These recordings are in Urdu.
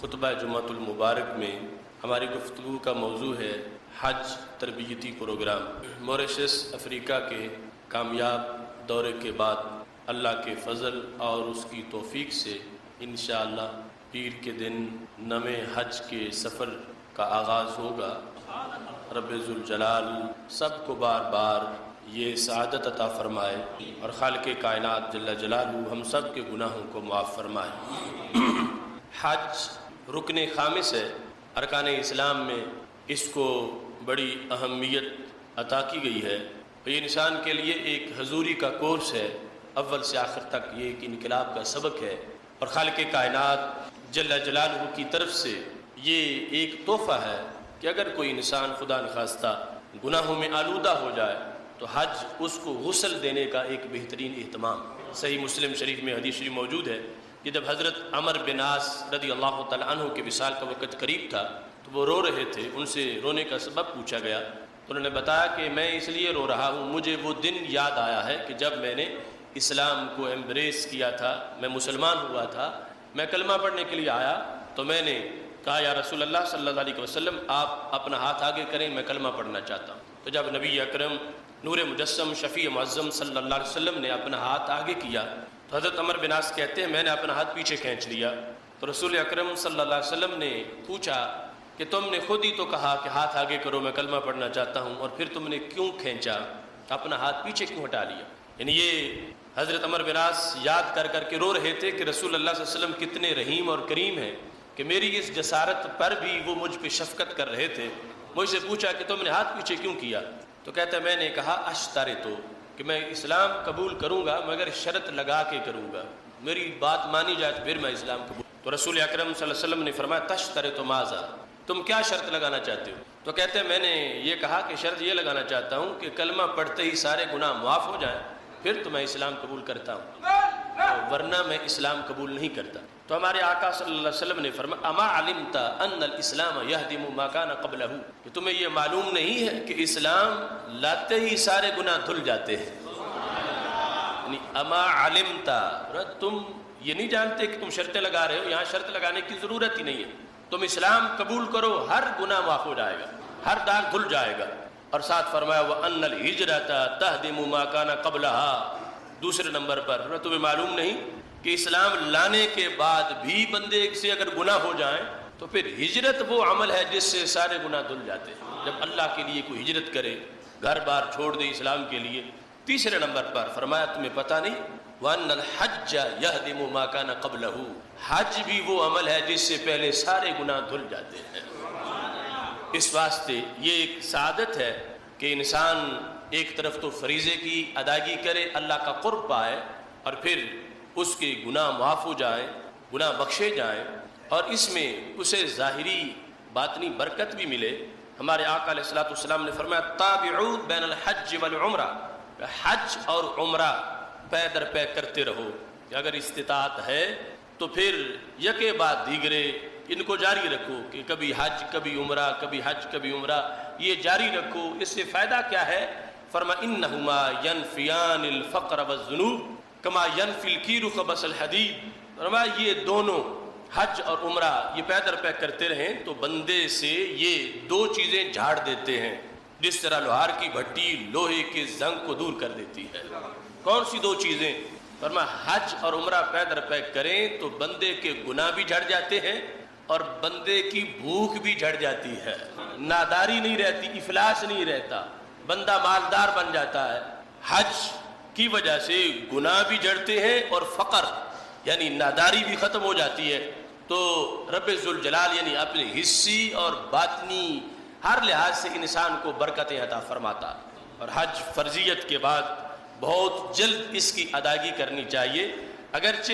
خطبہ جمعۃ المبارک میں ہماری گفتگو کا موضوع ہے حج تربیتی پروگرام۔ موریشس افریقہ کے کامیاب دورے کے بعد اللہ کے فضل اور اس کی توفیق سے انشاءاللہ پیر کے دن نئے حج کے سفر کا آغاز ہوگا۔ رب ذوالجلال سب کو بار بار یہ سعادت عطا فرمائے اور خالق کائنات جل جلالہ ہم سب کے گناہوں کو معاف فرمائے۔ حج رکن خامس ہے ارکان اسلام میں، اس کو بڑی اہمیت عطا کی گئی ہے۔ یہ انسان کے لیے ایک حضوری کا کورس ہے، اول سے آخر تک یہ ایک انقلاب کا سبق ہے، اور خالق کائنات جل جلالہ کی طرف سے یہ ایک تحفہ ہے کہ اگر کوئی انسان خدا نخواستہ گناہوں میں آلودہ ہو جائے تو حج اس کو غسل دینے کا ایک بہترین اہتمام۔ صحیح مسلم شریف میں حدیث شریف موجود ہے کہ جب حضرت عمر بن عاص رضی اللہ تعالیٰ عنہ کے وصال کا وقت قریب تھا تو وہ رو رہے تھے، ان سے رونے کا سبب پوچھا گیا تو انہوں نے بتایا کہ میں اس لیے رو رہا ہوں، مجھے وہ دن یاد آیا ہے کہ جب میں نے اسلام کو ایمبریس کیا تھا، میں مسلمان ہوا تھا، میں کلمہ پڑھنے کے لیے آیا تو میں نے کہا یا رسول اللہ صلی اللہ علیہ وسلم آپ اپنا ہاتھ آگے کریں، میں کلمہ پڑھنا چاہتا ہوں۔ تو جب نبی اکرم نور مجسم شفیع معظم صلی اللہ علیہ وسلم نے اپنا ہاتھ آگے کیا تو حضرت عمر بن عاص کہتے ہیں میں نے اپنا ہاتھ پیچھے کھینچ لیا تو رسول اکرم صلی اللہ علیہ وسلم نے پوچھا کہ تم نے خود ہی تو کہا کہ ہاتھ آگے کرو، میں کلمہ پڑھنا چاہتا ہوں، اور پھر تم نے کیوں کھینچا، اپنا ہاتھ پیچھے کیوں ہٹا لیا؟ یعنی یہ حضرت عمر بن عاص یاد کر کر کے رو رہے تھے کہ رسول اللہ صلی اللہ علیہ وسلم کتنے رحیم اور کریم ہیں کہ میری اس جسارت پر بھی وہ مجھ پہ شفقت کر رہے تھے۔ مجھ سے پوچھا کہ تم نے ہاتھ پیچھے کیوں کیا؟ تو کہتا ہے میں نے کہا اشترطو کہ میں اسلام قبول کروں گا مگر شرط لگا کے کروں گا، میری بات مانی جائے تو پھر میں اسلام قبول۔ تو رسول اکرم صلی اللہ علیہ وسلم نے فرمایا تشترط ماذا، تم کیا شرط لگانا چاہتے ہو؟ تو کہتے ہیں میں نے یہ کہا کہ شرط یہ لگانا چاہتا ہوں کہ کلمہ پڑھتے ہی سارے گناہ معاف ہو جائیں، پھر تو میں اسلام قبول کرتا ہوں، ورنہ میں اسلام قبول نہیں کرتا۔ تو ہمارے آقا صلی اللہ علیہ وسلم نے فرمایا اما علمت ان الاسلام یہدم ما کان قبلہ، کہ تمہیں یہ معلوم نہیں ہے کہ اسلام لاتے ہی سارے گناہ دھل جاتے ہیں۔ یعنی اما علمت، تم یہ نہیں جانتے کہ تم شرطیں لگا رہے ہو، یہاں شرط لگانے کی ضرورت ہی نہیں ہے، تم اسلام قبول کرو ہر گناہ معاف ہو جائے گا، ہر داغ دھل جائے گا۔ اور ساتھ فرمایا وَأَنَّ الْهِجْرَةَ تَهْدِمُ مَا كَانَ قَبْلَهَا، دوسرے نمبر پر تمہیں معلوم نہیں کہ اسلام لانے کے بعد بھی بندے سے اگر گناہ ہو جائیں تو پھر ہجرت وہ عمل ہے جس سے سارے گناہ دھل جاتے ہیں، جب اللہ کے لیے کوئی ہجرت کرے، گھر بار چھوڑ دے اسلام کے لیے۔ تیسرے نمبر پر فرمایا تمہیں پتہ نہیں وَأَنَّ الْحَجَّ يَهْدِمُ مَا كَانَ قَبْلَهُ، حج بھی وہ عمل ہے جس سے پہلے سارے گناہ دھل جاتے ہیں۔ اس واسطے یہ ایک سعادت ہے کہ انسان ایک طرف تو فریضے کی ادائیگی کرے، اللہ کا قرب پائے، اور پھر اس کے گناہ معاف ہو جائیں، گناہ بخشے جائیں، اور اس میں اسے ظاہری باطنی برکت بھی ملے۔ ہمارے آقا علیہ الصلوۃ والسلام نے فرمایا تابعوا بین الحج والعمرہ، حج اور عمرہ پے در پے کرتے رہو، کہ اگر استطاعت ہے تو پھر یکے بعد دیگرے ان کو جاری رکھو، کہ کبھی حج کبھی عمرہ، کبھی حج کبھی عمرہ، یہ جاری رکھو۔ اس سے فائدہ کیا ہے؟ فرمایا انہما ینفیان الفقر والذنوب کما ینفی الکیر خبث الحدید، فرمایا یہ دونوں حج اور عمرہ یہ پے در پے کرتے رہیں تو بندے سے یہ دو چیزیں جھاڑ دیتے ہیں، جس طرح لوہار کی بھٹی لوہے کے زنگ کو دور کر دیتی ہے۔ کون سی دو چیزیں؟ فرمایا حج اور عمرہ پے در پے کریں تو بندے کے گناہ بھی جھڑ جاتے ہیں اور بندے کی بھوک بھی جھڑ جاتی ہے، ناداری نہیں رہتی، افلاس نہیں رہتا، بندہ مالدار بن جاتا ہے۔ حج کی وجہ سے گناہ بھی جھڑتے ہیں اور فقر یعنی ناداری بھی ختم ہو جاتی ہے۔ تو رب ذوالجلال یعنی اپنے حصی اور باطنی ہر لحاظ سے انسان کو برکتیں عطا فرماتا، اور حج فرضیت کے بعد بہت جلد اس کی ادائیگی کرنی چاہیے۔ اگرچہ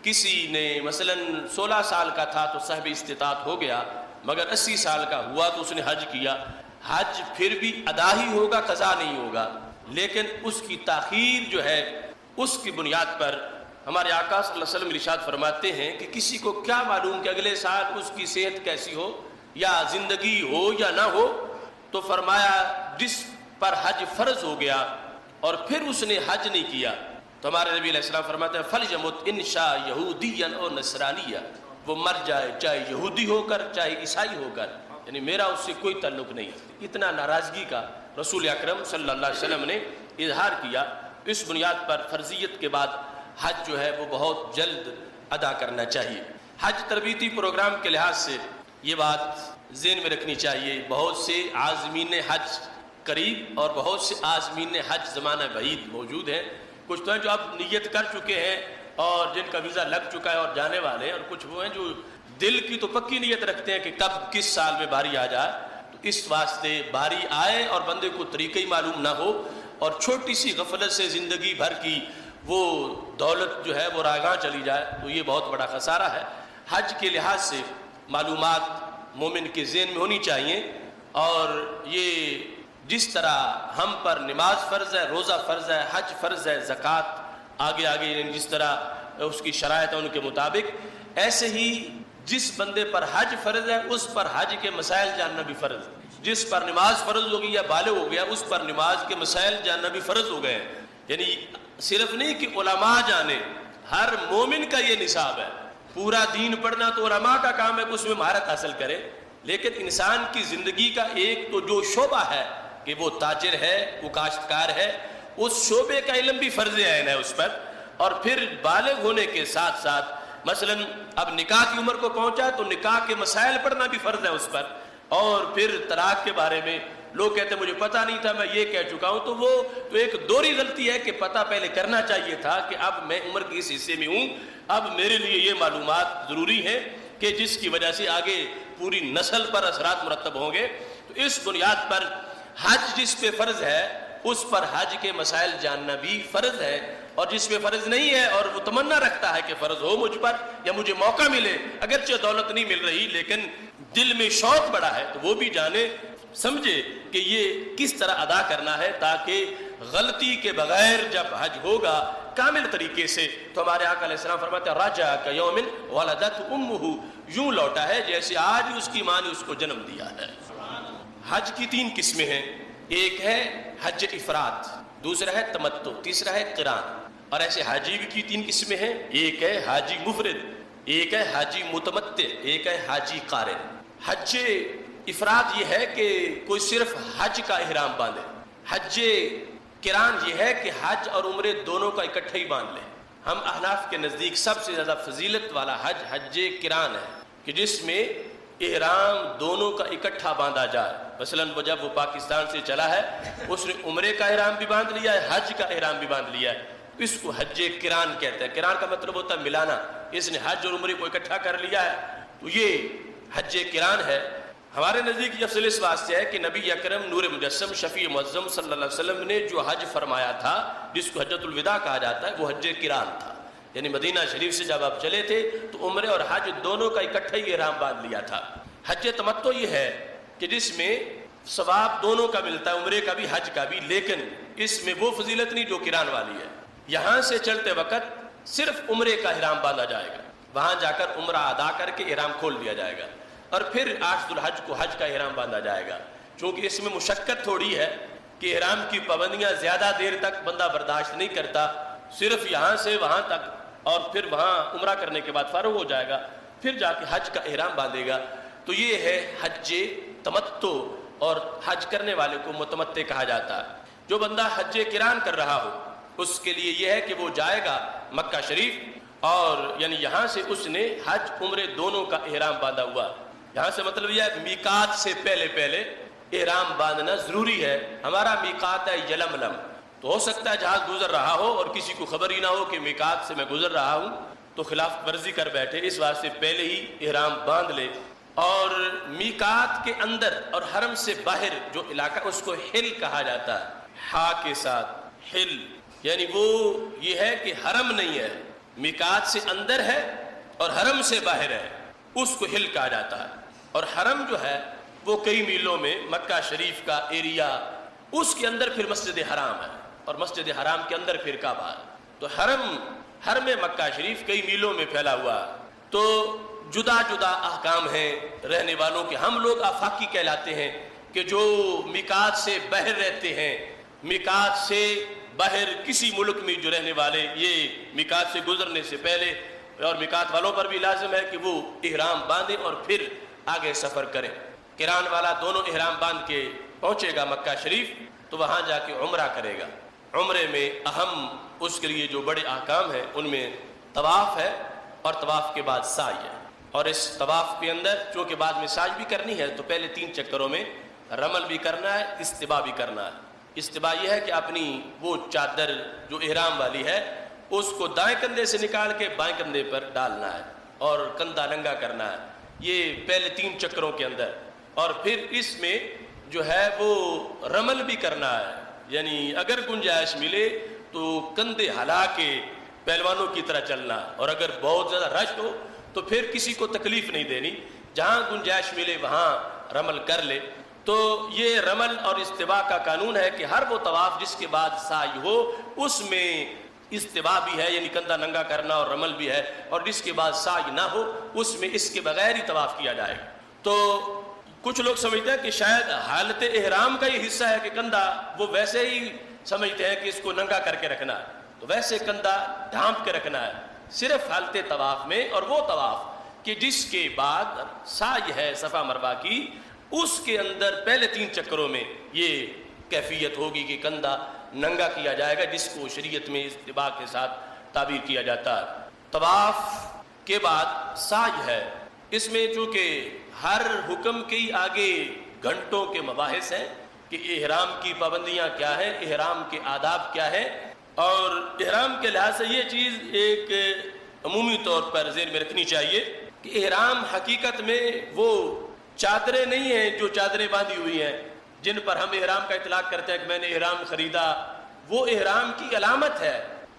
کسی نے مثلا 16 سال کا تھا تو صاحب استطاعت ہو گیا، مگر 80 سال کا ہوا تو اس نے حج کیا، حج پھر بھی ادا ہی ہوگا، قضا نہیں ہوگا، لیکن اس کی تاخیر جو ہے اس کی بنیاد پر ہمارے آقا صلی اللہ علیہ وسلم ارشاد فرماتے ہیں کہ کسی کو کیا معلوم کہ اگلے سال اس کی صحت کیسی ہو یا زندگی ہو یا نہ ہو، تو فرمایا جس پر حج فرض ہو گیا اور پھر اس نے حج نہیں کیا تو ہمارے نبی علیہ السلام فرماتے ہیں فَلْيَمُتْ إِنْ شَاءَ يَهُودِيًّا أَوْ نَصْرَانِيًّا، وہ مر جائے، چاہے یہودی ہو کر چاہے عیسائی ہو کر، یعنی میرا اس سے کوئی تعلق نہیں ہے۔ اتنا ناراضگی کا رسول اکرم صلی اللہ علیہ وسلم نے اظہار کیا۔ اس بنیاد پر فرضیت کے بعد حج جو ہے وہ بہت جلد ادا کرنا چاہیے۔ حج تربیتی پروگرام کے لحاظ سے یہ بات ذہن میں رکھنی چاہیے، بہت سے عازمین حج قریب اور بہت سے عازمین حج زمانہ بعید موجود ہیں۔ کچھ تو ہیں جو اب نیت کر چکے ہیں اور جن کا ویزا لگ چکا ہے اور جانے والے ہیں، اور کچھ وہ ہیں جو دل کی تو پکی نیت رکھتے ہیں کہ کب کس سال میں باری آ جائے۔ تو اس واسطے باری آئے اور بندے کو طریقہ ہی معلوم نہ ہو اور چھوٹی سی غفلت سے زندگی بھر کی وہ دولت جو ہے وہ رائگاں چلی جائے، تو یہ بہت بڑا خسارہ ہے۔ حج کے لحاظ سے معلومات مومن کے ذہن میں ہونی چاہیے، اور یہ جس طرح ہم پر نماز فرض ہے، روزہ فرض ہے، حج فرض ہے، زکوٰۃ آگے یعنی جس طرح اس کی شرائط ہے ان کے مطابق، ایسے ہی جس بندے پر حج فرض ہے اس پر حج کے مسائل جاننا بھی فرض ہے۔ جس پر نماز فرض ہو گئی یا بالغ ہو گیا اس پر نماز کے مسائل جاننا بھی فرض ہو گئے ہیں۔ یعنی صرف نہیں کہ علماء جانے، ہر مومن کا یہ نصاب ہے۔ پورا دین پڑھنا تو علماء کا کام ہے کہ اس میں مہارت حاصل کرے، لیکن انسان کی زندگی کا ایک تو جو شعبہ ہے کہ وہ تاجر ہے، وہ کاشتکار ہے، اس شعبے کا علم بھی فرض عین ہے اس پر۔ اور پھر بالغ ہونے کے ساتھ ساتھ مثلا اب نکاح کی عمر کو پہنچا تو نکاح کے مسائل پڑھنا بھی فرض ہے اس پر۔ اور پھر طلاق کے بارے میں لوگ کہتے ہیں مجھے پتہ نہیں تھا، میں یہ کہہ چکا ہوں، تو وہ تو ایک دوہری غلطی ہے کہ پتہ پہلے کرنا چاہیے تھا کہ اب میں عمر کے اس حصے میں ہوں، اب میرے لیے یہ معلومات ضروری ہے کہ جس کی وجہ سے آگے پوری نسل پر اثرات مرتب ہوں گے۔ تو اس بنیاد پر حج جس پہ فرض ہے اس پر حج کے مسائل جاننا بھی فرض ہے، اور جس پہ فرض نہیں ہے اور وہ تمنا رکھتا ہے کہ فرض ہو مجھ پر یا مجھے موقع ملے، اگرچہ دولت نہیں مل رہی لیکن دل میں شوق بڑا ہے، تو وہ بھی جانے سمجھے کہ یہ کس طرح ادا کرنا ہے، تاکہ غلطی کے بغیر جب حج ہوگا کامل طریقے سے، تو ہمارے آقا علیہ السلام فرماتے ہیں رجع کیوم ولدت امہ، یوں لوٹا ہے جیسے آج اس کی ماں نے اس کو جنم دیا ہے۔ حج کی 3 قسمیں ہیں، ایک ہے حج افراد، دوسرا ہے تمتع، تیسرا ہے قران۔ اور ایسے حاجی کی 3 قسمیں ہیں، ایک ہے حاجی مفرد، ایک ہے حاجی متمتع، ایک ہے حاجی قارن۔ حج افراد یہ ہے کہ کوئی صرف حج کا احرام باندھے، حج قران یہ ہے کہ حج اور عمرے دونوں کا اکٹھے ہی باندھ لے۔ ہم احناف کے نزدیک سب سے زیادہ فضیلت والا حج حج قران ہے کہ جس میں احرام دونوں کا اکٹھا باندھا جائے۔ مثلا جب وہ پاکستان سے چلا ہے اس نے عمرے کا احرام بھی باندھ لیا ہے، حج کا احرام بھی باندھ لیا ہے، اس کو حج قران کہتے ہیں۔ قران کا مطلب ہوتا ہے ملانا، اس نے حج اور عمرے کو اکٹھا کر لیا ہے، تو یہ حج قران ہے۔ ہمارے نزدیک یہ افضل اس واسطے ہے کہ نبی اکرم نور مجسم شفیع معظم صلی اللہ علیہ وسلم نے جو حج فرمایا تھا جس کو حجۃ الوداع کہا جاتا ہے وہ حج قران تھا، یعنی مدینہ شریف سے جب آپ چلے تھے تو عمرے اور حج دونوں کا اکٹھا ہی احرام باندھ لیا تھا۔ حج تمتع یہ ہے کہ جس میں ثواب دونوں کا ملتا ہے، عمرے کا بھی حج کا بھی، لیکن اس میں وہ فضیلت نہیں جو قران والی ہے۔ یہاں سے چلتے وقت صرف عمرے کا احرام باندھا جائے گا، وہاں جا کر عمرہ ادا کر کے احرام کھول دیا جائے گا، اور پھر عاشر الحج کو حج کا احرام باندھا جائے گا۔ چونکہ اس میں مشقت تھوڑی ہے کہ احرام کی پابندیاں زیادہ دیر تک بندہ برداشت نہیں کرتا، صرف یہاں سے وہاں تک، اور پھر وہاں عمرہ کرنے کے بعد فارغ ہو جائے گا، پھر جا کے حج کا احرام باندھے گا۔ تو یہ ہے حج تمتع، اور حج کرنے والے کو متمتع کہا جاتا ہے۔ جو بندہ حج قران کر رہا ہو اس کے لیے یہ ہے کہ وہ جائے گا مکہ شریف، اور یعنی یہاں سے اس نے حج عمرے دونوں کا احرام باندھا ہوا۔ یہاں سے مطلب یہ ہے میقات سے پہلے احرام باندھنا ضروری ہے۔ ہمارا میقات ہے یلملم، تو ہو سکتا ہے جہاز گزر رہا ہو اور کسی کو خبر ہی نہ ہو کہ میقات سے میں گزر رہا ہوں تو خلاف ورزی کر بیٹھے، اس واسطے پہلے ہی احرام باندھ لے۔ اور میقات کے اندر اور حرم سے باہر جو علاقہ اس کو حل کہا جاتا ہے، ہا کے ساتھ حل، یعنی وہ یہ ہے کہ حرم نہیں ہے، میقات سے اندر ہے اور حرم سے باہر ہے، اس کو حل کہا جاتا ہے۔ اور حرم جو ہے وہ کئی میلوں میں مکہ شریف کا ایریا، اس کے اندر پھر مسجد حرام ہے، اور مسجد حرام کے اندر پھر کعبہ ہے۔ تو حرم مکہ شریف کئی میلوں میں پھیلا ہوا ہے، تو جدا جدا احکام ہیں رہنے والوں کے۔ ہم لوگ آفاقی کہلاتے ہیں کہ جو میقات سے باہر رہتے ہیں، میقات سے باہر کسی ملک میں جو رہنے والے، یہ میقات سے گزرنے سے پہلے اور میقات والوں پر بھی لازم ہے کہ وہ احرام باندھیں اور پھر آگے سفر کریں۔ قران والا دونوں احرام باندھ کے پہنچے گا مکہ شریف تو وہاں جا کے عمرہ کرے گا۔ عمرے میں اہم اس کے لیے جو بڑے احکام ہیں ان میں طواف ہے اور طواف کے بعد سعی ہے، اور اس طواف کے اندر چونکہ بعد میں سعی بھی کرنی ہے تو پہلے 3 چکروں میں رمل بھی کرنا ہے، استباء بھی کرنا ہے۔ استباء یہ ہے کہ اپنی وہ چادر جو احرام والی ہے اس کو دائیں کندھے سے نکال کے بائیں کندھے پر ڈالنا ہے اور کندھا ننگا کرنا ہے، یہ پہلے 3 چکروں کے اندر، اور پھر اس میں جو ہے وہ رمل بھی کرنا ہے، یعنی اگر گنجائش ملے تو کندھے ہلا کے پہلوانوں کی طرح چلنا ہے، اور اگر بہت زیادہ رش ہو تو پھر کسی کو تکلیف نہیں دینی، جہاں گنجائش ملے وہاں رمل کر لے۔ تو یہ رمل اور استباء کا قانون ہے کہ ہر وہ طواف جس کے بعد سعی ہو اس میں استباء بھی ہے، یعنی کندھا ننگا کرنا اور رمل بھی ہے، اور جس کے بعد سعی نہ ہو اس میں اس کے بغیر ہی طواف کیا جائے گا۔ تو کچھ لوگ سمجھتے ہیں کہ شاید حالت احرام کا یہ حصہ ہے کہ کندھا وہ ویسے ہی سمجھتے ہیں کہ اس کو ننگا کر کے رکھنا ہے، تو ویسے کندھا ڈھانپ کے رکھنا ہے صرف حالت طواف میں، اور وہ طواف کہ جس کے بعد سعی ہے صفا مروہ کی اس کے اندر پہلے 3 چکروں میں یہ کیفیت ہوگی کہ کندھا ننگا کیا جائے گا، جس کو شریعت میں استباء کے ساتھ تعبیر کیا جاتا ہے۔ طواف کے بعد سعی ہے، اس میں چونکہ ہر حکم کے آگے گھنٹوں کے مباحث ہیں کہ احرام کی پابندیاں کیا ہیں، احرام کے آداب کیا ہیں، اور احرام کے لحاظ سے یہ چیز ایک عمومی طور پر ذہن میں رکھنی چاہیے کہ احرام حقیقت میں وہ چادریں نہیں ہیں جو چادریں باندھی ہوئی ہیں جن پر ہم احرام کا اطلاق کرتے ہیں کہ میں نے احرام خریدا، وہ احرام کی علامت ہے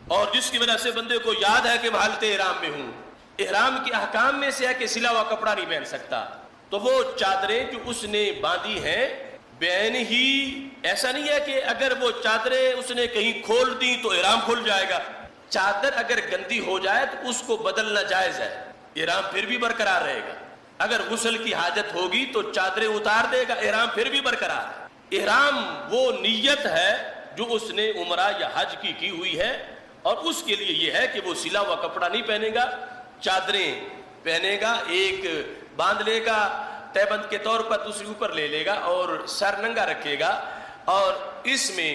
اور جس کی وجہ سے بندے کو یاد ہے کہ میں حالت احرام میں ہوں۔ احرام کے احکام میں سے ہے کہ سلا ہوا کپڑا نہیں پہن سکتا، تو وہ چادریں جو اس نے باندھی ہیں بین ہی ایسا نہیں ہے کہ اگر وہ چادریں اس نے کہیں کھول دی تو احرام کھل جائے گا، چادر اگر گندی ہو جائے تو اس کو بدلنا جائز ہے، احرام پھر بھی برقرار رہے گا۔ اگر غسل کی حاجت ہوگی تو چادریں اتار دے گا، احرام پھر بھی برقرار ہے۔ احرام وہ نیت ہے جو اس نے عمرہ یا حج کی ہوئی ہے، اور اس کے لیے یہ ہے کہ وہ سلا ہوا کپڑا نہیں پہنے گا، چادریں پہنے گا، ایک باندھ لے گا تہبند کے طور پر، دوسری اوپر لے لے گا اور سر ننگا رکھے گا، اور اس میں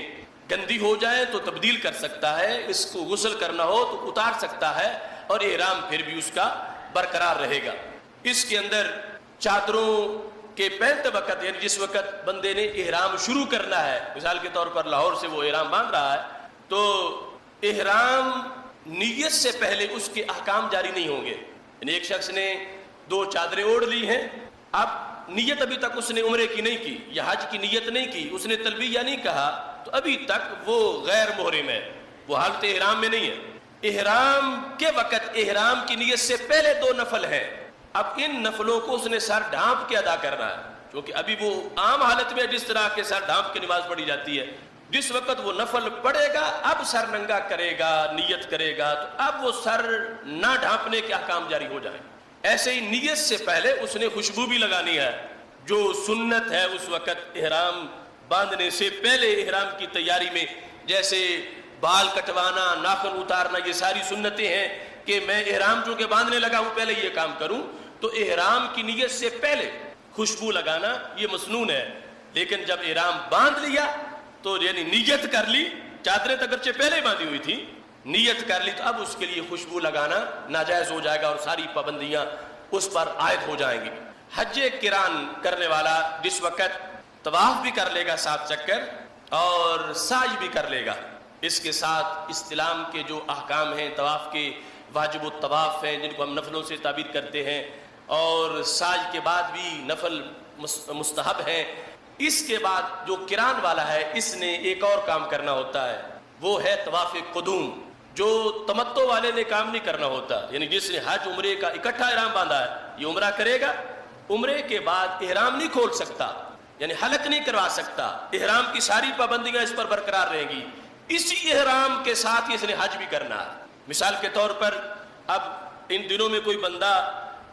گندی ہو جائے تو تبدیل کر سکتا ہے، اس کو غسل کرنا ہو تو اتار سکتا ہے، اور احرام پھر بھی اس کا برقرار رہے گا۔ اس کے اندر چادروں کے پہنتے وقت، یعنی جس وقت بندے نے احرام شروع کرنا ہے، مثال کے طور پر لاہور سے وہ احرام باندھ رہا ہے، تو احرام نیت سے پہلے اس کے احکام جاری نہیں ہوں گے، یعنی ایک شخص نے 2 چادریں اوڑھ لی ہیں، اب نیت ابھی تک اس نے عمرے کی نہیں کی یا حج کی نیت نہیں کی، اس نے تلبیہ نہیں کہا، تو ابھی تک وہ غیر محرم ہے، وہ حالت احرام میں نہیں ہے۔ احرام کے وقت احرام کی نیت سے پہلے 2 نفل ہیں، اب ان نفلوں کو اس نے سر ڈھانپ کے ادا کرنا ہے، کیونکہ ابھی وہ عام حالت میں جس طرح کے سر ڈھانپ کے نماز پڑھی جاتی ہے، جس وقت وہ نفل پڑھے گا اب سر ننگا کرے گا، نیت کرے گا، تو اب وہ سر نہ ڈھانپنے کے احکام جاری ہو جائیں۔ ایسے ہی نیت سے پہلے اس نے خوشبو بھی لگانی ہے، جو سنت ہے اس وقت احرام باندھنے سے پہلے احرام کی تیاری میں، جیسے بال کٹوانا، ناخن اتارنا، یہ ساری سنتیں ہیں کہ میں احرام چونکہ باندھنے لگا ہوں پہلے یہ کام کروں، تو احرام کی نیت سے پہلے خوشبو لگانا یہ مسنون ہے، لیکن جب احرام باندھ لیا تو یعنی نیت کر لی، چادریں اگرچہ پہلے باندھی ہوئی تھی، نیت کر لی، تو اب اس کے لیے خوشبو لگانا ناجائز ہو جائے گا اور ساری پابندیاں اس پر عائد ہو جائیں گی۔ حج قران کرنے والا جس وقت طواف بھی کر لے گا 7 چکر اور سعی بھی کر لے گا، اس کے ساتھ استلام کے جو احکام ہیں، طواف کے واجب الطواف ہیں جن کو ہم نفلوں سے تعبیر کرتے ہیں، اور سعی کے بعد بھی نفل مستحب ہیں۔ اس کے بعد جو قران والا ہے اس نے ایک اور کام کرنا ہوتا ہے، وہ ہے طواف قدوم، جو تمتع والے نے کام نہیں کرنا ہوتا، یعنی جس نے حج عمرے کا اکٹھا احرام باندھا ہے یہ عمرہ کرے گا، عمرے کے بعد احرام نہیں کھول سکتا، یعنی حلق نہیں کروا سکتا، احرام کی ساری پابندیاں اس پر برقرار رہیں گی، اسی احرام کے ساتھ اس نے حج بھی کرنا ہے۔ مثال کے طور پر اب ان دنوں میں کوئی بندہ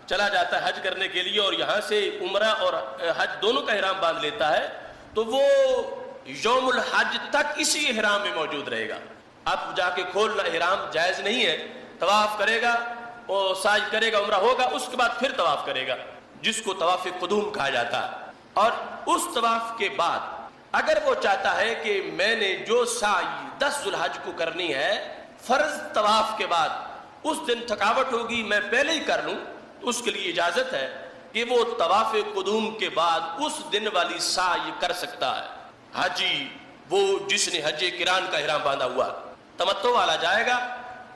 چلا جاتا ہے حج کرنے کے لیے اور یہاں سے عمرہ اور حج دونوں کا احرام باندھ لیتا ہے، تو وہ یوم الحج تک اسی احرام میں موجود رہے گا، اب جا کے کھولنا احرام جائز نہیں ہے۔ طواف کرے گا، وہ سعی کرے گا، عمرہ ہوگا، اس کے بعد پھر طواف کرے گا جس کو طواف قدوم کہا جاتا ہے۔ اور اس طواف کے بعد اگر وہ چاہتا ہے کہ میں نے جو سعی 10 ذو الحج کو کرنی ہے فرض طواف کے بعد، اس دن تھکاوٹ ہوگی میں پہلے ہی کر لوں، تو اس کے لیے اجازت ہے کہ وہ طواف قدوم کے بعد اس دن والی سعی کر سکتا ہے۔ حاجی وہ جس نے حج قران کا احرام باندھا ہوا، تمتع والا جائے گا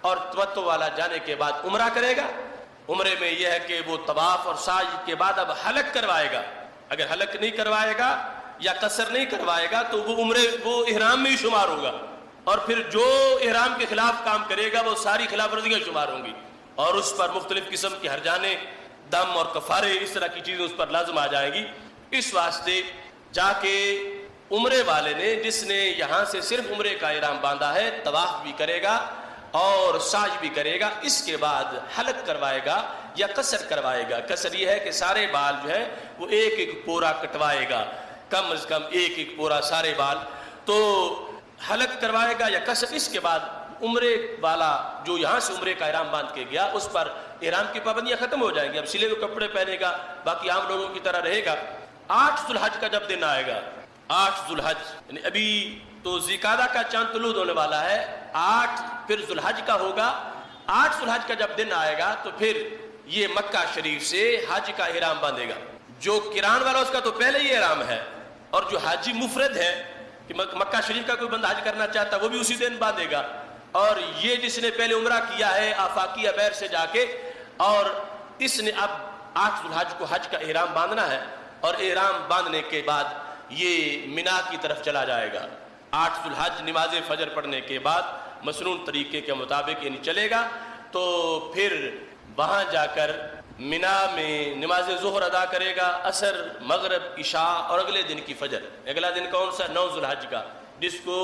اور تمتع والا جانے کے بعد عمرہ کرے گا۔ عمرے میں یہ ہے کہ وہ طواف اور سعی کے بعد اب حلق کروائے گا۔ اگر حلق نہیں کروائے گا یا قصر نہیں کروائے گا تو وہ احرام میں ہی شمار ہوگا، اور پھر جو احرام کے خلاف کام کرے گا وہ ساری خلاف ورزیاں شمار ہوں گی، اور اس پر مختلف قسم کے ہرجانے، دم اور کفارے، اس طرح کی چیزیں اس پر لازم آ جائیں گی۔ اس واسطے جا کے عمرے والے نے، جس نے یہاں سے صرف عمرے کا احرام باندھا ہے، طواف بھی کرے گا اور سعی بھی کرے گا، اس کے بعد حلق کروائے گا یا قصر کروائے گا۔ قصر یہ ہے کہ سارے بال جو ہے وہ ایک ایک پورا کٹوائے گا، کم از کم ایک ایک پورا سارے بال، تو حلق کروائے گا یا قصر۔ اس کے بعد عمرے والا جو یہاں سے عمرے کا احرام باندھ کے گیا، اس پر احرام کی پابندیاں ختم ہو جائیں گی، اب سلے ہوئے کپڑے پہنے گا، باقی عام لوگوں کی طرح رہے گا۔ 8 ذو الحج کا جب دن آئے گا، 8 ذو الحج یعنی ابھی تو ذی-قعدہ کا چاند طلوع ہونے والا ہے، 8 پھر ذو الحج کا ہوگا۔ 8 ذو الحج کا جب دن آئے گا تو پھر یہ مکہ شریف سے حج کا احرام باندھے گا۔ جو قران والا اس کا تو پہلے ہی احرام ہے، اور جو حاجی مفرد ہے کہ مکہ شریف کا کوئی بندہ حج کرنا چاہتا ہے وہ بھی اسی دن باندھے گا، اور یہ جس نے پہلے عمرہ کیا ہے آفاقی یا بیر سے جا کے، اور اس نے اب 8 ذو الحج کو حج کا احرام باندھنا ہے، اور احرام باندھنے کے بعد یہ مینا کی طرف چلا جائے گا۔ 8 ذو الحج نماز فجر پڑھنے کے بعد مسنون طریقے کے مطابق یعنی چلے گا، تو پھر وہاں جا کر مینا میں نماز ظہر ادا کرے گا، عصر، مغرب، عشاء، اور اگلے دن کی فجر۔ اگلا دن کون سا؟ 9 ذو الحج کا، جس کو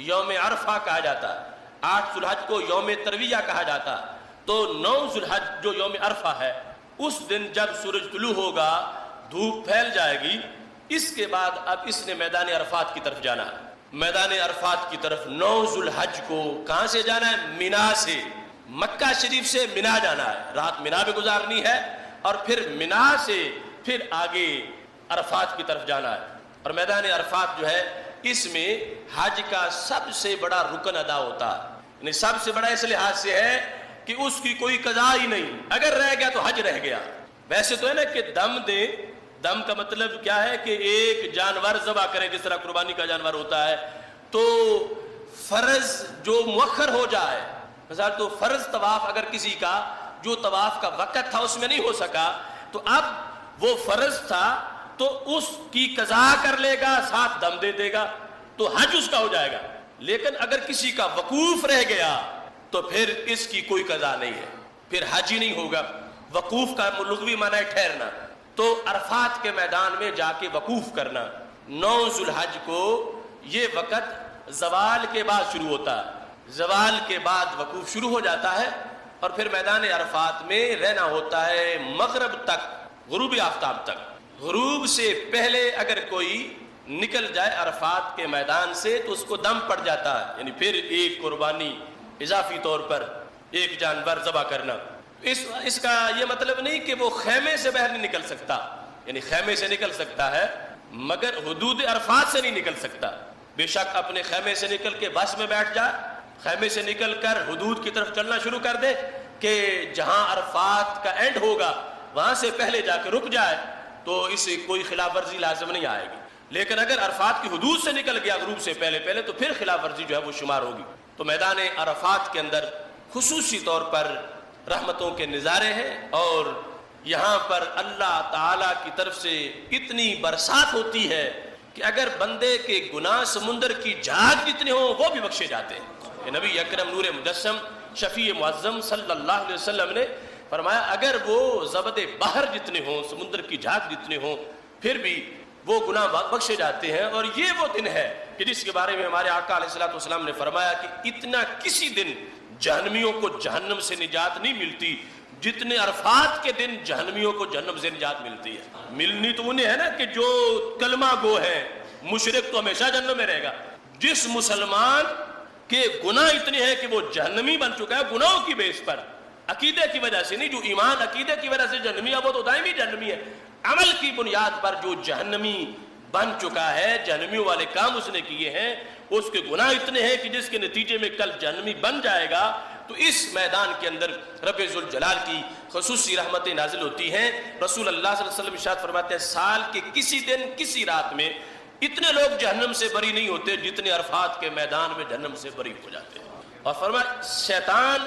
یوم عرفہ کہا جاتا ہے۔ 8 ذو الحج کو یوم ترویہ کہا جاتا ہے، تو 9 ذو الحج جو یوم عرفہ ہے، اس دن جب سورج طلوع ہوگا، دھوپ پھیل جائے گی، اس کے بعد اب اس نے میدان عرفات کی طرف جانا ہے۔ میدان عرفات کی طرف 9 ذو الحج کو کہاں سے جانا ہے؟ مینا سے، مکہ شریف سے مینا جانا ہے، رات مینا میں گزارنی ہے، اور پھر مینا سے پھر آگے عرفات کی طرف جانا ہے۔ اور میدان عرفات جو ہے، اس میں حج کا سب سے بڑا رکن ادا ہوتا ہے، یعنی سب سے بڑا اس لحاظ سے ہے کہ اس کی کوئی قضا ہی نہیں، اگر رہ گیا تو حج رہ گیا۔ ویسے تو ہے نا کہ دم دیں، دم کا مطلب کیا ہے کہ ایک جانور ذبح کریں، جس طرح قربانی کا جانور ہوتا ہے، تو فرض جو مؤخر ہو جائے، مثلا تو فرض طواف اگر کسی کا جو طواف کا وقت تھا اس میں نہیں ہو سکا، تو اب وہ فرض تھا تو اس کی قضا کر لے گا، ساتھ دم دے دے گا، تو حج اس کا ہو جائے گا۔ لیکن اگر کسی کا وقوف رہ گیا تو پھر اس کی کوئی قضا نہیں ہے، پھر حج ہی نہیں ہوگا۔ وقوف کا لغوی معنی ہے ٹھہرنا، تو عرفات کے میدان میں جا کے وقوف کرنا۔ 9 ذو الحج کو یہ وقت زوال کے بعد شروع ہوتا ہے، زوال کے بعد وقوف شروع ہو جاتا ہے، اور پھر میدان عرفات میں رہنا ہوتا ہے مغرب تک، غروب آفتاب تک۔ غروب سے پہلے اگر کوئی نکل جائے عرفات کے میدان سے تو اس کو دم پڑ جاتا ہے، یعنی پھر ایک قربانی اضافی طور پر ایک جانور ذبح کرنا۔ اس کا یہ مطلب نہیں کہ وہ خیمے سے باہر نہیں نکل سکتا، یعنی خیمے سے نکل سکتا ہے مگر حدود عرفات سے نہیں نکل سکتا۔ بے شک اپنے خیمے سے نکل کے بس میں بیٹھ جائے، خیمے سے نکل کر حدود کی طرف چلنا شروع کر دے کہ جہاں عرفات کا اینڈ ہوگا وہاں سے پہلے جا کے رک جائے تو اسے کوئی خلاف ورزی لازم نہیں آئے گی۔ لیکن اگر عرفات کی حدود سے نکل گیا غروب سے پہلے تو پھر خلاف ورزی جو ہے وہ شمار ہوگی۔ تو میدان عرفات کے اندر خصوصی طور پر رحمتوں کے نظارے ہیں، اور یہاں پر اللہ تعالی کی طرف سے اتنی برسات ہوتی ہے کہ اگر بندے کے گناہ سمندر کی جھاگ جتنے ہوں وہ بھی بخشے جاتے ہیں۔ نبی اکرم نور مجسم شفیع معظم صلی اللہ علیہ وسلم نے فرمایا اگر وہ زبد بحر جتنے ہوں، سمندر کی جھاگ جتنے ہوں، پھر بھی وہ گناہ بخشے جاتے ہیں۔ اور یہ وہ دن ہے کہ جس کے بارے میں ہمارے آقا علیہ الصلوۃ والسلام نے فرمایا کہ اتنا کسی دن جہنمیوں کو جہنم سے نجات نہیں ملتی جتنے عرفات کے دن جہنمیوں کو جہنم سے نجات ملتی ہے۔ ملنی تو انہیں ہے نا کہ جو کلمہ گو ہے، مشرک تو ہمیشہ جہنم میں رہے گا۔ جس مسلمان کے گناہ اتنے ہیں کہ وہ جہنمی بن چکا ہے گناہوں کی بیس پر، عقیدے کی وجہ سے نہیں. جو ایمان عقیدے کی وجہ سے جہنمی ہے وہ تو دائمی جہنمی ہے. عمل کی بنیاد پر جو جہنمی بن چکا ہے, جہنمیوں والے کام اس نے کیے ہیں, اس کے گناہ اتنے ہیں کہ جس کے نتیجے میں کل جہنمی بن جائے گا. تو اس میدان کے اندر رب ذوالجلال کی خصوصی رحمتیں نازل ہوتی ہیں. رسول اللہ صلی اللہ علیہ وسلم ارشاد فرماتے ہیں سال کے کسی دن کسی رات میں اتنے لوگ جہنم سے بری نہیں ہوتے جتنے عرفات کے میدان میں جہنم سے بری ہو جاتے ہیں. اور فرمایا شیطان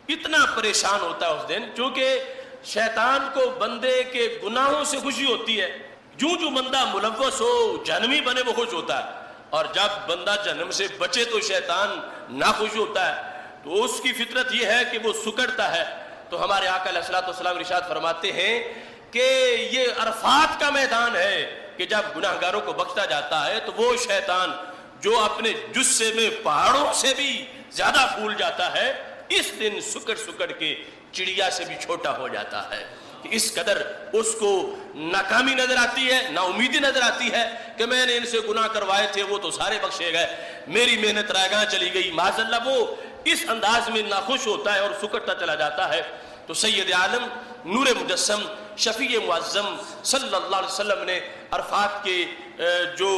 اتنا پریشان ہوتا ہے اس دن, چونکہ شیطان کو بندے کے گناہوں سے خوشی ہوتی ہے. جو بندہ ملوث ہو جہنمی بنے وہ خوش ہوتا ہے, اور جب بندہ جہنم سے بچے تو شیطان ناخوش ہوتا ہے. تو اس کی فطرت یہ ہے کہ وہ سکڑتا ہے. تو ہمارے آقا علیہ الصلوۃ والسلام ارشاد فرماتے ہیں کہ یہ عرفات کا میدان ہے کہ جب گناہگاروں کو بخشا جاتا ہے تو وہ شیطان جو اپنے جثے میں پہاڑوں سے بھی زیادہ پھول جاتا ہے, اس دن سکڑ کے چڑیا سے بھی چھوٹا ہو جاتا ہے. کہ اس قدر اس کو ناکامی نظر آتی ہے, نا امیدی نظر آتی ہے کہ میں نے ان سے گناہ کروائے تھے وہ تو سارے بخشے گئے, میری محنت رائگاں چلی گئی. معاذ اللہ وہ اس انداز میں ناخوش ہوتا ہے اور سکڑتا چلا جاتا ہے. تو سید عالم نور مجسم شفیع معظم صلی اللہ علیہ وسلم نے عرفات کے جو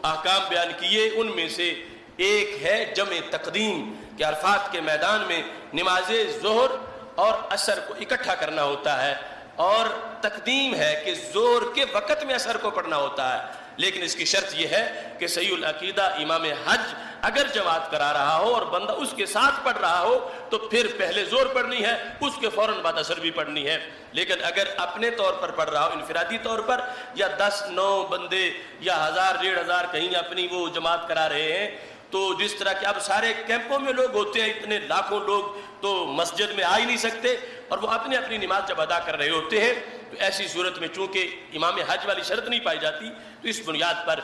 احکام بیان کیے ان میں سے ایک ہے جمع تقدیم, کہ عرفات کے میدان میں نماز ظہر اور عصر کو اکٹھا کرنا ہوتا ہے, اور تقدیم ہے کہ ظہر کے وقت میں عصر کو پڑھنا ہوتا ہے. لیکن اس کی شرط یہ ہے کہ صحیح العقیدہ امام حج اگر جماعت کرا رہا ہو اور بندہ اس کے ساتھ پڑھ رہا ہو تو پھر پہلے ظہر پڑھنی ہے, اس کے فوراً بعد عصر بھی پڑھنی ہے. لیکن اگر اپنے طور پر پڑھ رہا ہو انفرادی طور پر, یا 10-9 بندے یا 1000-1500 کہیں اپنی وہ جماعت کرا رہے ہیں, تو جس طرح کہ اب سارے کیمپوں میں لوگ ہوتے ہیں, اتنے لاکھوں لوگ تو مسجد میں آ ہی نہیں سکتے, اور وہ اپنی اپنی نماز جب ادا کر رہے ہوتے ہیں, تو ایسی صورت میں چونکہ امام حج والی شرط نہیں پائی جاتی, تو اس بنیاد پر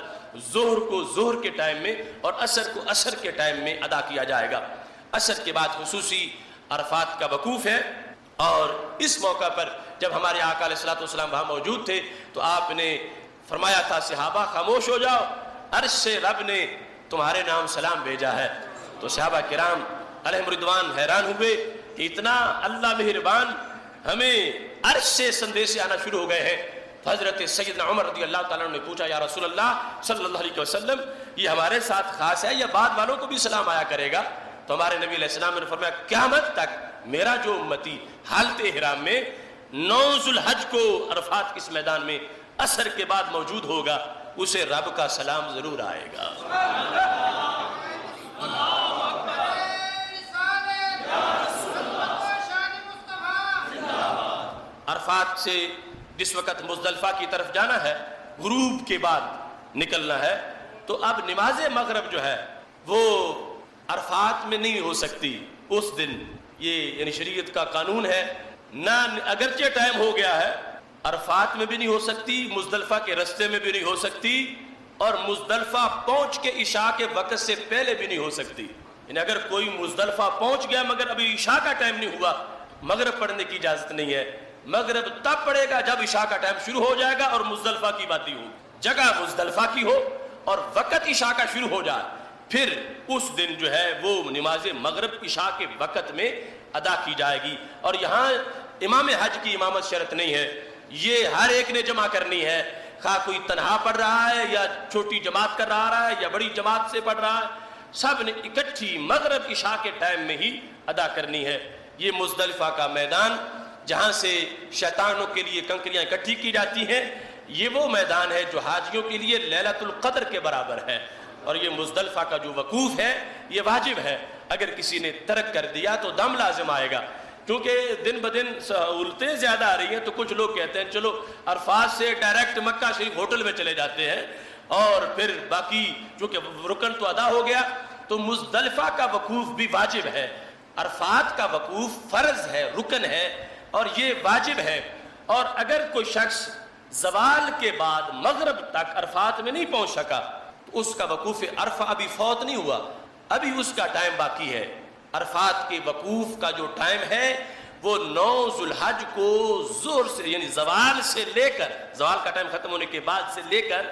ظہر کو ظہر کے ٹائم میں اور عصر کو عصر کے ٹائم میں ادا کیا جائے گا. عصر کے بعد خصوصی عرفات کا وقوف ہے, اور اس موقع پر جب ہمارے آقا علیہ الصلوۃ والسلام وہاں موجود تھے تو آپ نے فرمایا تھا صحابہ خاموش ہو جاؤ, عرش سے رب نے تمہارے نام سلام بھیجا ہے. تو صحابہ کرام علیہم رضوان حیران ہوئے کہ اتنا اللہ مہربان, ہمیں عرش سے سندیش آنا شروع ہو گئے ہیں. حضرت سیدنا عمر رضی اللہ تعالیٰ عنہ نے پوچھا یا رسول اللہ صلی اللہ علیہ وسلم یہ ہمارے ساتھ خاص ہے یا بعد والوں کو بھی سلام آیا کرے گا؟ تو ہمارے نبی علیہ السلام نے فرمایا قیامت تک میرا جو امتی حالت احرام میں 9 ذو الحج کو عرفات کے اس میدان میں عصر کے بعد موجود ہوگا, اسے رب کا سلام ضرور آئے گا. عرفات سے جس وقت مزدلفہ کی طرف جانا ہے, غروب کے بعد نکلنا ہے, تو اب نماز مغرب جو ہے وہ عرفات میں نہیں ہو سکتی اس دن. یہ یعنی شریعت کا قانون ہے, نہ اگرچہ ٹائم ہو گیا ہے, عرفات میں بھی نہیں ہو سکتی, مزدلفہ کے رستے میں بھی نہیں ہو سکتی, اور مزدلفہ پہنچ کے عشاء کے وقت سے پہلے بھی نہیں ہو سکتی. یعنی اگر کوئی مزدلفہ پہنچ گیا مگر ابھی عشاء کا ٹائم نہیں ہوا, مغرب پڑھنے کی اجازت نہیں ہے. مغرب تب پڑے گا جب عشاء کا ٹائم شروع ہو جائے گا اور مزدلفہ کی باتیں ہو, جگہ مزدلفہ کی ہو اور وقت عشاء کا شروع ہو جائے, پھر اس دن جو ہے وہ نماز مغرب عشاء کے وقت میں ادا کی جائے گی. اور یہاں امام حج کی امامت شرط نہیں ہے, یہ ہر ایک نے جمع کرنی ہے, خواہ کوئی تنہا پڑھ رہا ہے یا چھوٹی جماعت کر رہا ہے یا بڑی جماعت سے پڑھ رہا ہے, سب نے اکٹھی مغرب عشاء کے ٹائم میں ہی ادا کرنی ہے. یہ مزدلفہ کا میدان جہاں سے شیطانوں کے لیے کنکریاں اکٹھی کی جاتی ہیں, یہ وہ میدان ہے جو حاجیوں کے لیے لیلۃ القدر کے برابر ہے. اور یہ مزدلفہ کا جو وقوف ہے یہ واجب ہے, اگر کسی نے ترک کر دیا تو دم لازم آئے گا. کیونکہ دن بدن سہولتیں زیادہ آ رہی ہیں, تو کچھ لوگ کہتے ہیں چلو عرفات سے ڈائریکٹ مکہ شریف ہوٹل میں چلے جاتے ہیں, اور پھر باقی چونکہ رکن تو ادا ہو گیا, تو مزدلفہ کا وقوف بھی واجب ہے. عرفات کا وقوف فرض ہے, رکن ہے, اور یہ واجب ہے. اور اگر کوئی شخص زوال کے بعد مغرب تک عرفات میں نہیں پہنچ سکا تو اس کا وقوف عرفہ ابھی فوت نہیں ہوا, ابھی اس کا ٹائم باقی ہے. عرفات کے وقوف کا جو ٹائم ہے وہ 9 ذو الحج کو ظہر سے یعنی زوال سے لے کر, زوال کا ٹائم ختم ہونے کے بعد سے لے کر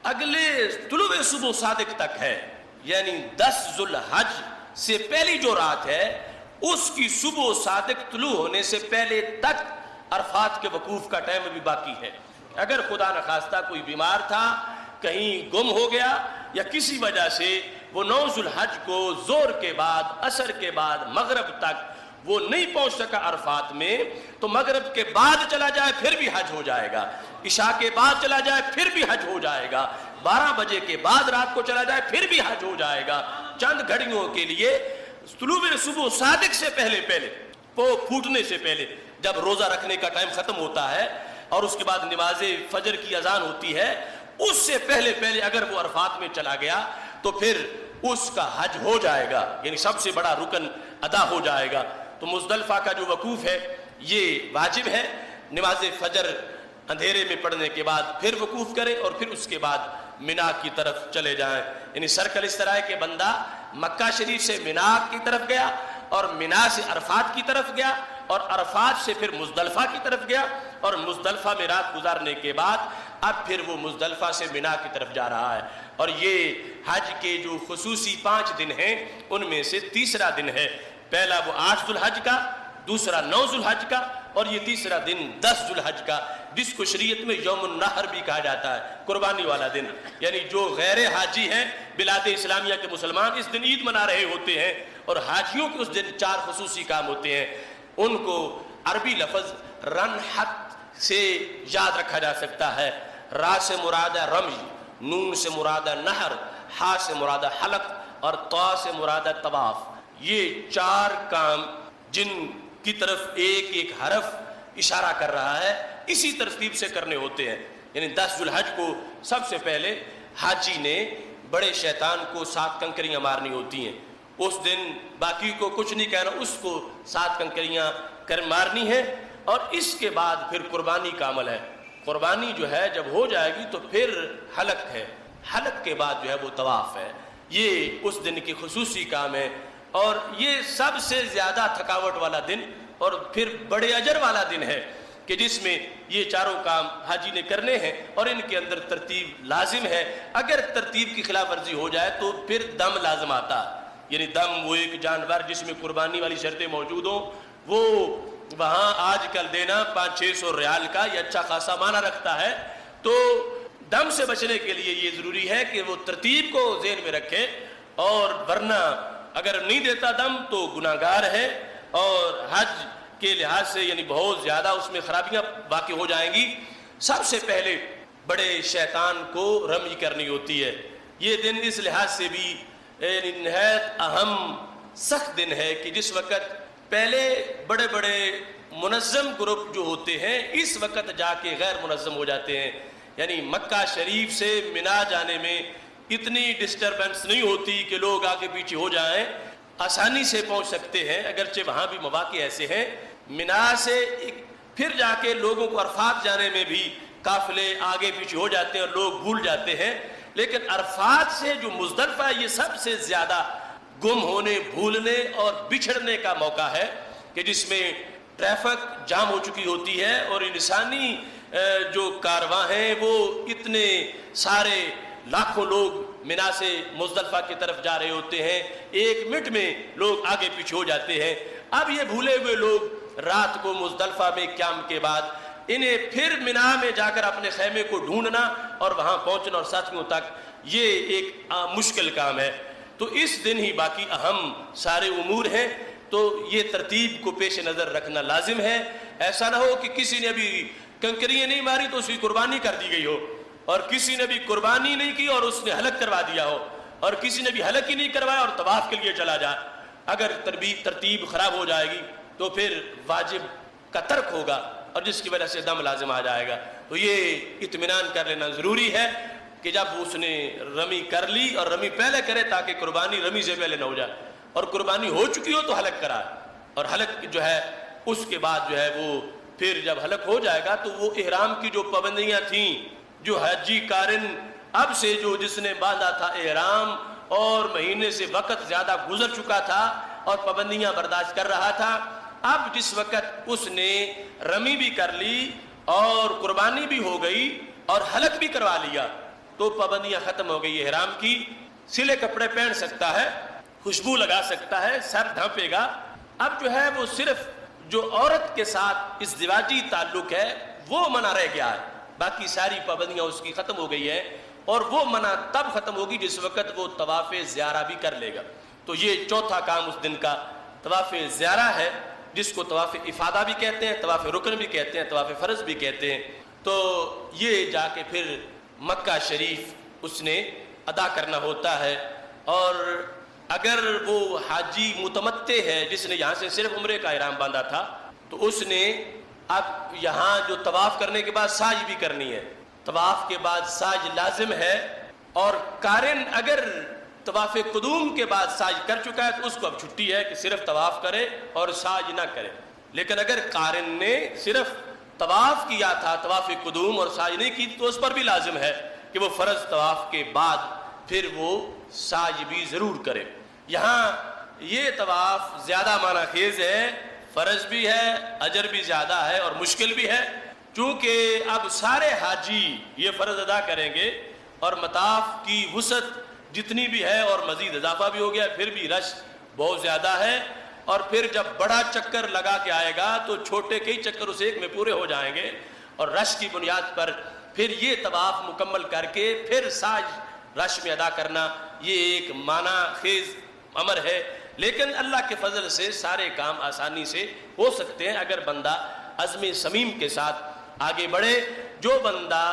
اگلے طلوع صبح صادق تک ہے. یعنی 10 ذو الحج سے پہلی جو رات ہے اس کی صبح صادق طلوع ہونے سے پہلے تک عرفات کے وقوف کا ٹائم ابھی باقی ہے. اگر خدا نخواستہ کوئی بیمار تھا، کہیں گم ہو گیا، یا کسی وجہ سے وہ 9 ذو الحج کو ظہر کے بعد، عصر کے بعد، مغرب تک وہ نہیں پہنچ سکا عرفات میں، تو مغرب کے بعد چلا جائے پھر بھی حج ہو جائے گا، عشاء کے بعد چلا جائے پھر بھی حج ہو جائے گا، 12 بجے کے بعد رات کو چلا جائے پھر بھی حج ہو جائے گا. چند گھڑیوں کے لیے طلوع صبح صادق سے پہلے پھوٹنے سے پہلے جب روزہ رکھنے کا ٹائم ختم ہوتا ہے اور اس کے بعد نماز فجر کی اذان ہوتی ہے، اس سے پہلے اگر وہ عرفات میں چلا گیا تو پھر اس کا حج ہو جائے گا، یعنی سب سے بڑا رکن ادا ہو جائے گا. تو مزدلفہ کا جو وقوف ہے یہ واجب ہے. نماز فجر اندھیرے میں پڑھنے کے بعد پھر وقوف کرے اور پھر اس کے بعد مینا کی طرف چلے جائیں. یعنی سرکل اس طرح ہے کہ بندہ مکہ شریف سے مینا کی طرف گیا اور مینا سے عرفات کی طرف گیا اور عرفات سے پھر مزدلفہ کی طرف گیا اور مزدلفہ میں رات گزارنے کے بعد اب پھر وہ مزدلفہ سے مینا کی طرف جا رہا ہے. اور یہ حج کے جو خصوصی 5 دن ہیں ان میں سے تیسرا دن ہے. پہلا وہ 8 ذو الحج کا، دوسرا 9 ذو الحج کا اور یہ تیسرا دن 10 ذو الحج کا، جس کو شریعت میں یوم النحر بھی کہا جاتا ہے، قربانی والا دن. یعنی جو غیر حاجی ہیں بلاد اسلامیہ کے مسلمان اس دن عید منا رہے ہوتے ہیں اور حاجیوں کے اس دن 4 خصوصی کام ہوتے ہیں. ان کو عربی لفظ رنحت سے یاد رکھا جا سکتا ہے. را سے مراد ہے رمی، نون سے مراد ہے نحر، ہا سے مراد ہے حلق اور طا سے مراد ہے طواف. یہ 4 کام جن کی طرف ایک ایک حرف اشارہ کر رہا ہے اسی ترتیب سے کرنے ہوتے ہیں. یعنی 10 ذو الحج کو سب سے پہلے حاجی نے بڑے شیطان کو 7 کنکریاں مارنی ہوتی ہیں. اس دن باقی کو کچھ نہیں کہنا، اس کو 7 کنکریاں مارنی ہے. اور اس کے بعد پھر قربانی کا عمل ہے. قربانی جو ہے جب ہو جائے گی تو پھر حلق ہے، حلق کے بعد جو ہے وہ طواف ہے. یہ اس دن کی خصوصی کام ہے اور یہ سب سے زیادہ تھکاوٹ والا دن اور پھر بڑے اجر والا دن ہے کہ جس میں یہ 4 کام حاجی نے کرنے ہیں اور ان کے اندر ترتیب لازم ہے. اگر ترتیب کی خلاف ورزی ہو جائے تو پھر دم لازم آتا. یعنی دم وہ ایک جانور جس میں قربانی والی شرطیں موجود ہوں، وہ وہاں آج کل دینا 500-600 ریال کا یہ اچھا خاصا معنی رکھتا ہے. تو دم سے بچنے کے لیے یہ ضروری ہے کہ وہ ترتیب کو ذہن میں رکھے، اور ورنہ اگر نہیں دیتا دم تو گناہگار ہے اور حج کے لحاظ سے یعنی بہت زیادہ اس میں خرابیاں واقع ہو جائیں گی. سب سے پہلے بڑے شیطان کو رمی کرنی ہوتی ہے. یہ دن اس لحاظ سے بھی نہایت اہم سخت دن ہے کہ جس وقت پہلے بڑے بڑے منظم گروپ جو ہوتے ہیں اس وقت جا کے غیر منظم ہو جاتے ہیں. یعنی مکہ شریف سے مینا جانے میں اتنی ڈسٹربنس نہیں ہوتی کہ لوگ آگے پیچھے ہو جائیں، آسانی سے پہنچ سکتے ہیں. اگرچہ وہاں بھی مواقع ایسے ہیں مینا سے پھر جا کے لوگوں کو عرفات جانے میں بھی قافلے آگے پیچھے ہو جاتے ہیں اور لوگ بھول جاتے ہیں. لیکن عرفات سے جو مزدلفہ ہے یہ سب سے زیادہ گم ہونے، بھولنے اور بچھڑنے کا موقع ہے کہ جس میں ٹریفک جام ہو چکی ہوتی ہے اور انسانی جو کارواں ہیں وہ اتنے سارے لاکھوں لوگ مینا سے مزدلفہ کی طرف جا رہے ہوتے ہیں، 1 منٹ میں لوگ آگے پیچھے ہو جاتے ہیں. اب یہ بھولے ہوئے لوگ رات کو مزدلفہ میں قیام کے بعد انہیں پھر مینا میں جا کر اپنے خیمے کو ڈھونڈنا اور وہاں پہنچنا اور ساتھیوں تک یہ ایک مشکل کام ہے. تو اس دن ہی باقی اہم سارے امور ہیں، تو یہ ترتیب کو پیش نظر رکھنا لازم ہے. ایسا نہ ہو کہ کسی نے ابھی کنکریاں نہیں ماری تو اس کی قربانی کر دی گئی ہو، اور کسی نے بھی قربانی نہیں کی اور اس نے حلق کروا دیا ہو، اور کسی نے بھی حلق ہی نہیں کروایا اور طواف کے لیے چلا جائے. اگر ترتیب خراب ہو جائے گی تو پھر واجب کا ترک ہوگا اور جس کی وجہ سے دم لازم آ جائے گا. تو یہ اطمینان کر لینا ضروری ہے کہ جب اس نے رمی کر لی اور رمی پہلے کرے تاکہ قربانی رمی سے پہلے نہ ہو جائے، اور قربانی ہو چکی ہو تو حلق کرائے. اور حلق جو ہے اس کے بعد جو ہے وہ پھر جب حلق ہو جائے گا تو وہ احرام کی جو پابندیاں تھیں، جو حجی قارن اب سے جو جس نے باندھا تھا احرام اور مہینے سے وقت زیادہ گزر چکا تھا اور پابندیاں برداشت کر رہا تھا، اب جس وقت اس نے رمی بھی کر لی اور قربانی بھی ہو گئی اور حلق بھی کروا لیا تو پابندیاں ختم ہو گئی احرام کی. سلے کپڑے پہن سکتا ہے، خوشبو لگا سکتا ہے، سر ڈھانپے گا، اب جو ہے وہ صرف جو عورت کے ساتھ ازدواجی تعلق ہے وہ منع رہ گیا ہے، باقی ساری پابندیاں اس کی ختم ہو گئی ہیں، اور وہ منع تب ختم ہوگی جس وقت وہ طواف زیارہ بھی کر لے گا۔ تو یہ چوتھا کام اس دن کا طواف زیارہ ہے، جس کو طواف افادہ بھی کہتے ہیں، طواف رکن بھی کہتے ہیں، طواف فرض بھی کہتے ہیں۔ تو یہ جا کے پھر مکہ شریف اس نے ادا کرنا ہوتا ہے۔ اور اگر وہ حاجی متمتع ہے جس نے یہاں سے صرف عمرے کا احرام باندھا تھا، تو اس نے اب یہاں جو طواف کرنے کے بعد سعی بھی کرنی ہے، طواف کے بعد سعی لازم ہے۔ اور قارن اگر طواف قدوم کے بعد سعی کر چکا ہے تو اس کو اب چھٹی ہے کہ صرف طواف کرے اور سعی نہ کرے۔ لیکن اگر قارن نے صرف طواف کیا تھا، طواف قدوم، اور سعی نہیں کی، تو اس پر بھی لازم ہے کہ وہ فرض طواف کے بعد پھر وہ سعی بھی ضرور کرے۔ یہاں یہ طواف زیادہ معنی خیز ہے، فرض بھی ہے، اجر بھی زیادہ ہے اور مشکل بھی ہے، چونکہ اب سارے حاجی یہ فرض ادا کریں گے اور مطاف کی وسعت جتنی بھی ہے اور مزید اضافہ بھی ہو گیا، پھر بھی رش بہت زیادہ ہے، اور پھر جب بڑا چکر لگا کے آئے گا تو چھوٹے کئی چکر اس ایک میں پورے ہو جائیں گے، اور رش کی بنیاد پر پھر یہ طواف مکمل کر کے پھر سعی رش میں ادا کرنا یہ ایک معنی خیز امر ہے۔ لیکن اللہ کے فضل سے سارے کام آسانی سے ہو سکتے ہیں اگر بندہ عزم صمیم کے ساتھ آگے بڑھے۔ جو بندہ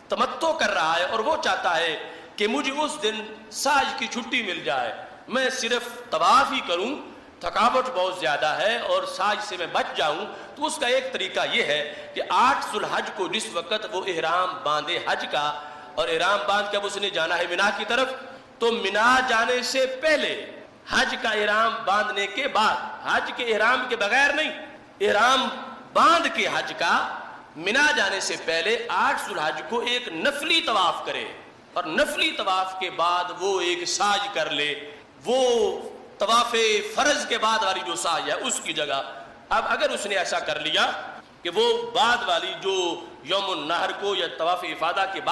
تمتع کر رہا ہے اور وہ چاہتا ہے کہ مجھے اس دن سعی کی چھٹی مل جائے، میں صرف طواف ہی کروں، تھکاوٹ بہت زیادہ ہے اور سعی سے میں بچ جاؤں، تو اس کا ایک طریقہ یہ ہے کہ 8 ذو الحج کو جس وقت وہ احرام باندھے حج کا، اور احرام باندھ کے اب اس نے جانا ہے مینا کی طرف، تو مینا جانے سے پہلے حج کا احرام باندھنے کے بعد، حج کے احرام کے بغیر نہیں، احرام باندھ کے حج کا مینا جانے سے پہلے 8 ذو الحج کو ایک نفلی طواف کرے، اور نفلی طواف کے بعد وہ ایک سعی کر لے، وہ طواف فرض کے بعد والی جو سعی ہے اس کی جگہ۔ اب اگر اس نے ایسا کر لیا کہ وہ بعد والی جو یوم النحر کو یا طواف افادہ کے بعد